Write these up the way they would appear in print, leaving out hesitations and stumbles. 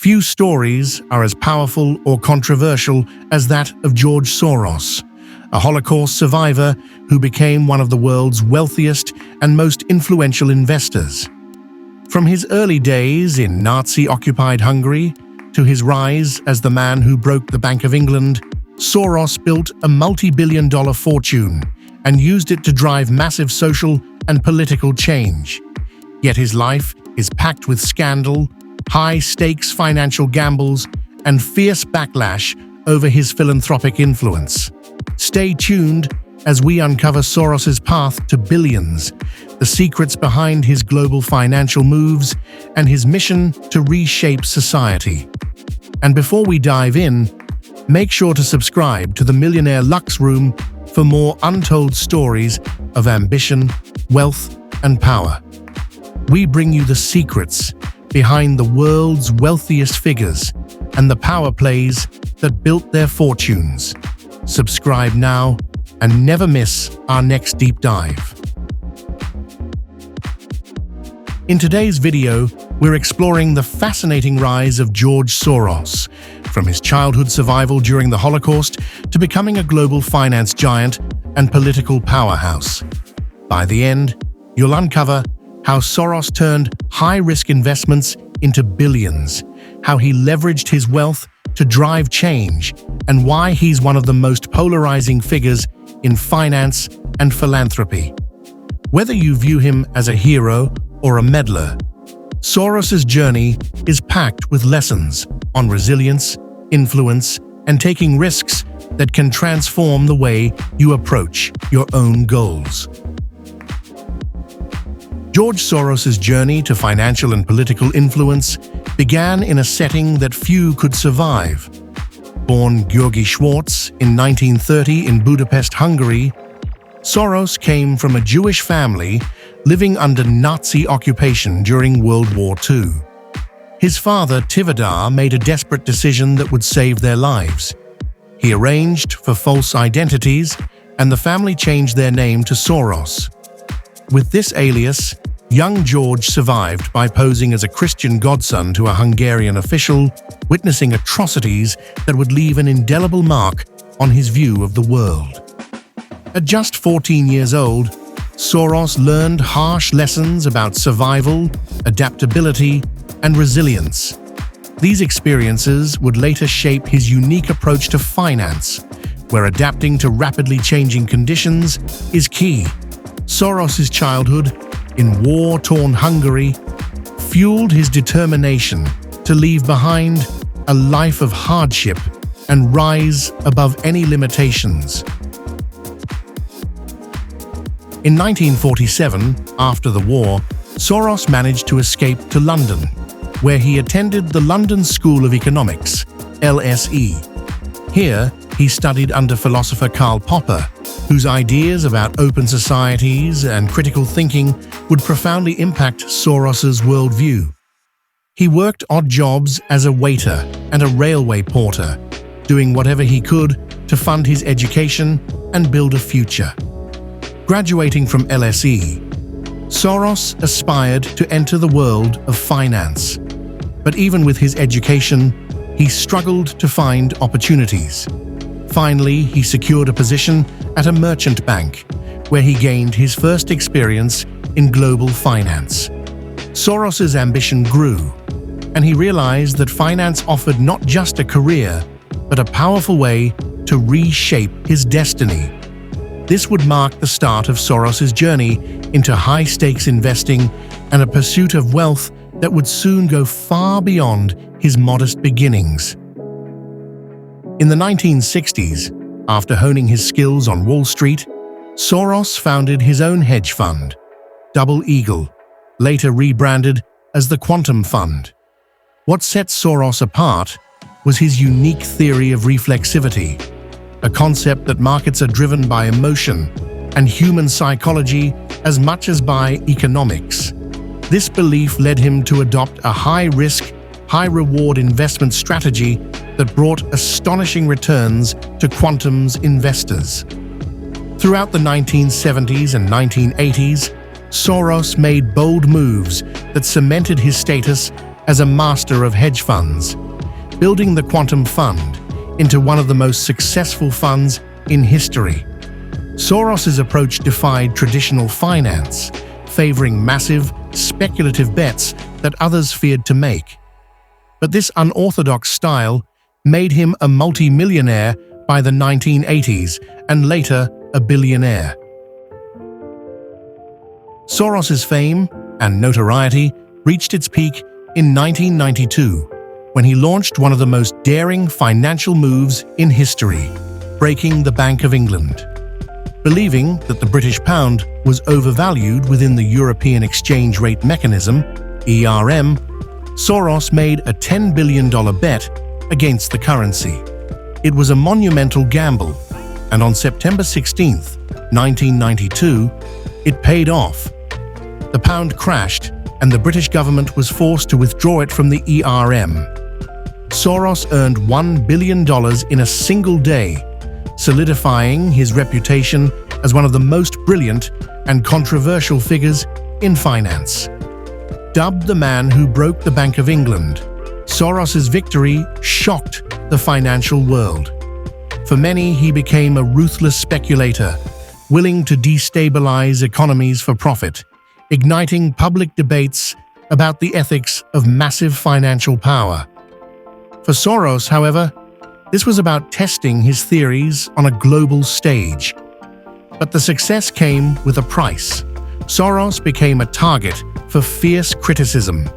Few stories are as powerful or controversial as that of George Soros, a Holocaust survivor who became one of the world's wealthiest and most influential investors. From his early days in Nazi-occupied Hungary to his rise as the man who broke the Bank of England, Soros built a multi-billion-dollar fortune and used it to drive massive social and political change. Yet his life is packed with scandal, high-stakes financial gambles, and fierce backlash over his philanthropic influence. Stay tuned as we uncover Soros's path to billions, the secrets behind his global financial moves, and his mission to reshape society. And before we dive in, make sure to subscribe to the Millionaire Lux Room for more untold stories of ambition, wealth, and power. We bring you the secrets behind the world's wealthiest figures and the power plays that built their fortunes. Subscribe now and never miss our next deep dive. In today's video, we're exploring the fascinating rise of George Soros, from his childhood survival during the Holocaust to becoming a global finance giant and political powerhouse. By the end, you'll uncover how Soros turned high-risk investments into billions, how he leveraged his wealth to drive change, and why he's one of the most polarizing figures in finance and philanthropy. Whether you view him as a hero or a meddler, Soros's journey is packed with lessons on resilience, influence, and taking risks that can transform the way you approach your own goals. George Soros's journey to financial and political influence began in a setting that few could survive. Born György Schwartz in 1930 in Budapest, Hungary, Soros came from a Jewish family living under Nazi occupation during World War II. His father, Tivadar, made a desperate decision that would save their lives. He arranged for false identities, and the family changed their name to Soros. With this alias, young George survived by posing as a Christian godson to a Hungarian official, witnessing atrocities that would leave an indelible mark on his view of the world. At just 14 years old, Soros learned harsh lessons about survival, adaptability, and resilience. These experiences would later shape his unique approach to finance, where adapting to rapidly changing conditions is key. Soros's childhood in war-torn Hungary fueled his determination to leave behind a life of hardship and rise above any limitations. In 1947, after the war, Soros managed to escape to London, where he attended the London School of Economics, LSE. Here, he studied under philosopher Karl Popper, whose ideas about open societies and critical thinking would profoundly impact Soros's worldview. He worked odd jobs as a waiter and a railway porter, doing whatever he could to fund his education and build a future. Graduating from LSE, Soros aspired to enter the world of finance. But even with his education, he struggled to find opportunities. Finally, he secured a position at a merchant bank, where he gained his first experience in global finance. Soros's ambition grew, and he realized that finance offered not just a career, but a powerful way to reshape his destiny. This would mark the start of Soros's journey into high-stakes investing and a pursuit of wealth that would soon go far beyond his modest beginnings. In the 1960s, after honing his skills on Wall Street, Soros founded his own hedge fund, Double Eagle, later rebranded as the Quantum Fund. What set Soros apart was his unique theory of reflexivity, a concept that markets are driven by emotion and human psychology as much as by economics. This belief led him to adopt a high-risk, high-reward investment strategy that brought astonishing returns to Quantum's investors. Throughout the 1970s and 1980s, Soros made bold moves that cemented his status as a master of hedge funds, building the quantum fund into one of the most successful funds in history. Soros's approach defied traditional finance, favoring massive, speculative bets that others feared to make. But this unorthodox style made him a multi-millionaire by the 1980s and later a billionaire. Soros's fame and notoriety reached its peak in 1992 when he launched one of the most daring financial moves in history, breaking the Bank of England. Believing that the British pound was overvalued within the European Exchange Rate Mechanism, ERM, Soros made a $10 billion bet against the currency. It was a monumental gamble, and on September 16, 1992, it paid off. The pound crashed, and the British government was forced to withdraw it from the ERM. Soros earned $1 billion in a single day, solidifying his reputation as one of the most brilliant and controversial figures in finance. Dubbed the man who broke the Bank of England, Soros's victory shocked the financial world. For many, he became a ruthless speculator, willing to destabilize economies for profit, igniting public debates about the ethics of massive financial power. For Soros, however, this was about testing his theories on a global stage. But the success came with a price. Soros became a target for fierce criticism,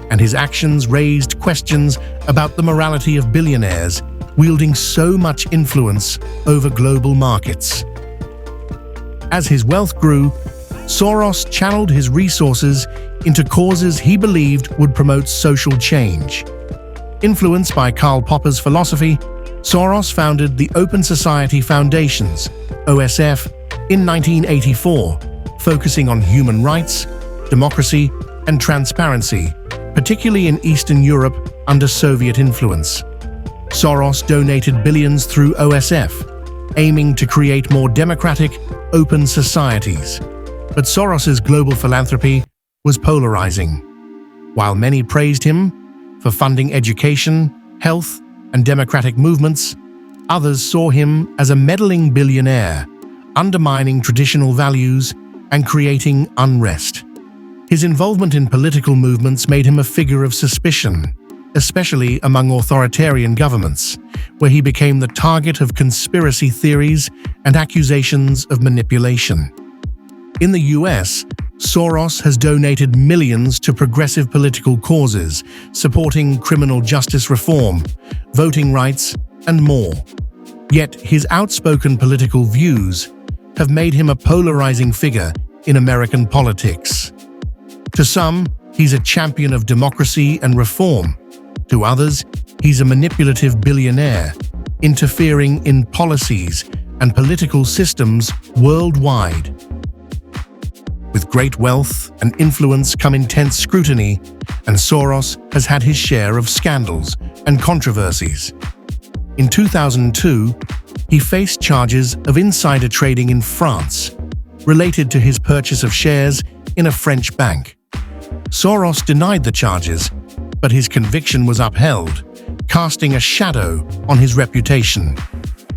and his actions raised questions about the morality of billionaires wielding so much influence over global markets. As his wealth grew, Soros channeled his resources into causes he believed would promote social change. Influenced by Karl Popper's philosophy, Soros founded the Open Society Foundations, OSF, in 1984, focusing on human rights, democracy, and transparency, particularly in Eastern Europe under Soviet influence. Soros donated billions through OSF, aiming to create more democratic, open societies. But Soros's global philanthropy was polarizing. While many praised him for funding education, health, and democratic movements, others saw him as a meddling billionaire, undermining traditional values and creating unrest. His involvement in political movements made him a figure of suspicion, especially among authoritarian governments, where he became the target of conspiracy theories and accusations of manipulation. In the US, Soros has donated millions to progressive political causes, supporting criminal justice reform, voting rights, and more. Yet his outspoken political views have made him a polarizing figure in American politics. To some, he's a champion of democracy and reform. To others, he's a manipulative billionaire, interfering in policies and political systems worldwide. With great wealth and influence come intense scrutiny, and Soros has had his share of scandals and controversies. In 2002, he faced charges of insider trading in France, related to his purchase of shares in a French bank. Soros denied the charges, but his conviction was upheld, casting a shadow on his reputation.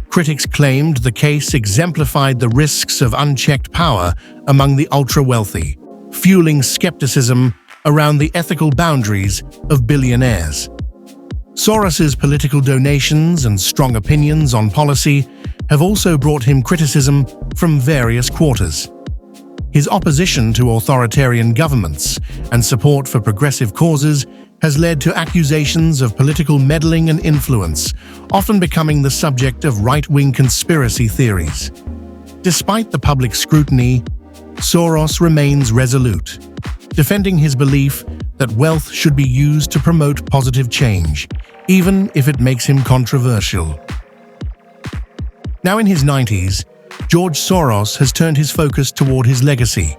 Critics claimed the case exemplified the risks of unchecked power among the ultra-wealthy, fueling skepticism around the ethical boundaries of billionaires. Soros's political donations and strong opinions on policy have also brought him criticism from various quarters. His opposition to authoritarian governments and support for progressive causes has led to accusations of political meddling and influence, often becoming the subject of right-wing conspiracy theories. Despite the public scrutiny, Soros remains resolute, defending his belief that wealth should be used to promote positive change, even if it makes him controversial. Now in his 90s, George Soros has turned his focus toward his legacy.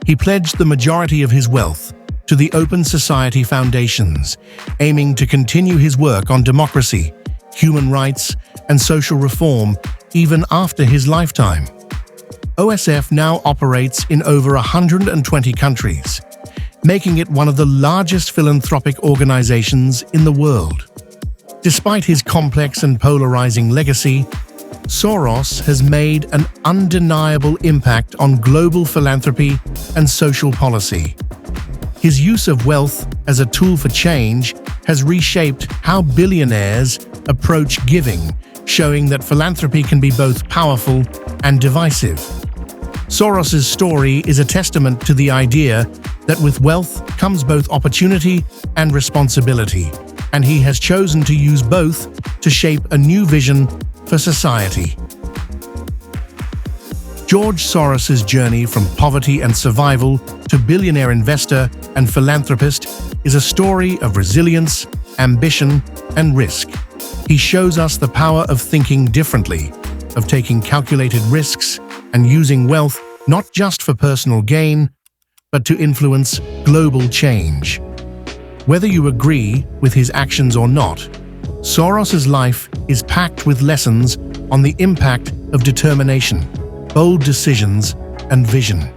He pledged the majority of his wealth to the Open Society Foundations, aiming to continue his work on democracy, human rights, and social reform even after his lifetime. OSF now operates in over 120 countries, making it one of the largest philanthropic organizations in the world. Despite his complex and polarizing legacy, Soros has made an undeniable impact on global philanthropy and social policy. His use of wealth as a tool for change has reshaped how billionaires approach giving, showing that philanthropy can be both powerful and divisive. Soros's story is a testament to the idea that with wealth comes both opportunity and responsibility, and he has chosen to use both to shape a new vision for society. George Soros's journey from poverty and survival to billionaire investor and philanthropist is a story of resilience, ambition, and risk. He shows us the power of thinking differently, of taking calculated risks, and using wealth not just for personal gain, but to influence global change. Whether you agree with his actions or not, Soros's life is packed with lessons on the impact of determination, bold decisions, and vision.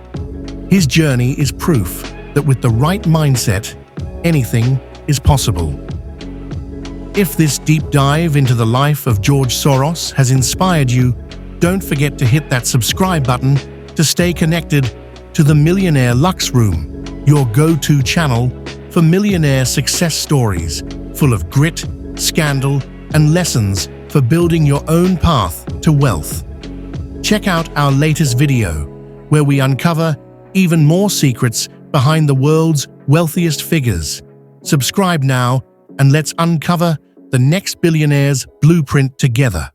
His journey is proof that with the right mindset, anything is possible. If this deep dive into the life of George Soros has inspired you, don't forget to hit that subscribe button to stay connected to the Millionaire Lux Room, your go-to channel for millionaire success stories full of grit, scandal, and lessons for building your own path to wealth. Check out our latest video, where we uncover even more secrets behind the world's wealthiest figures. Subscribe now and let's uncover the next billionaire's blueprint together.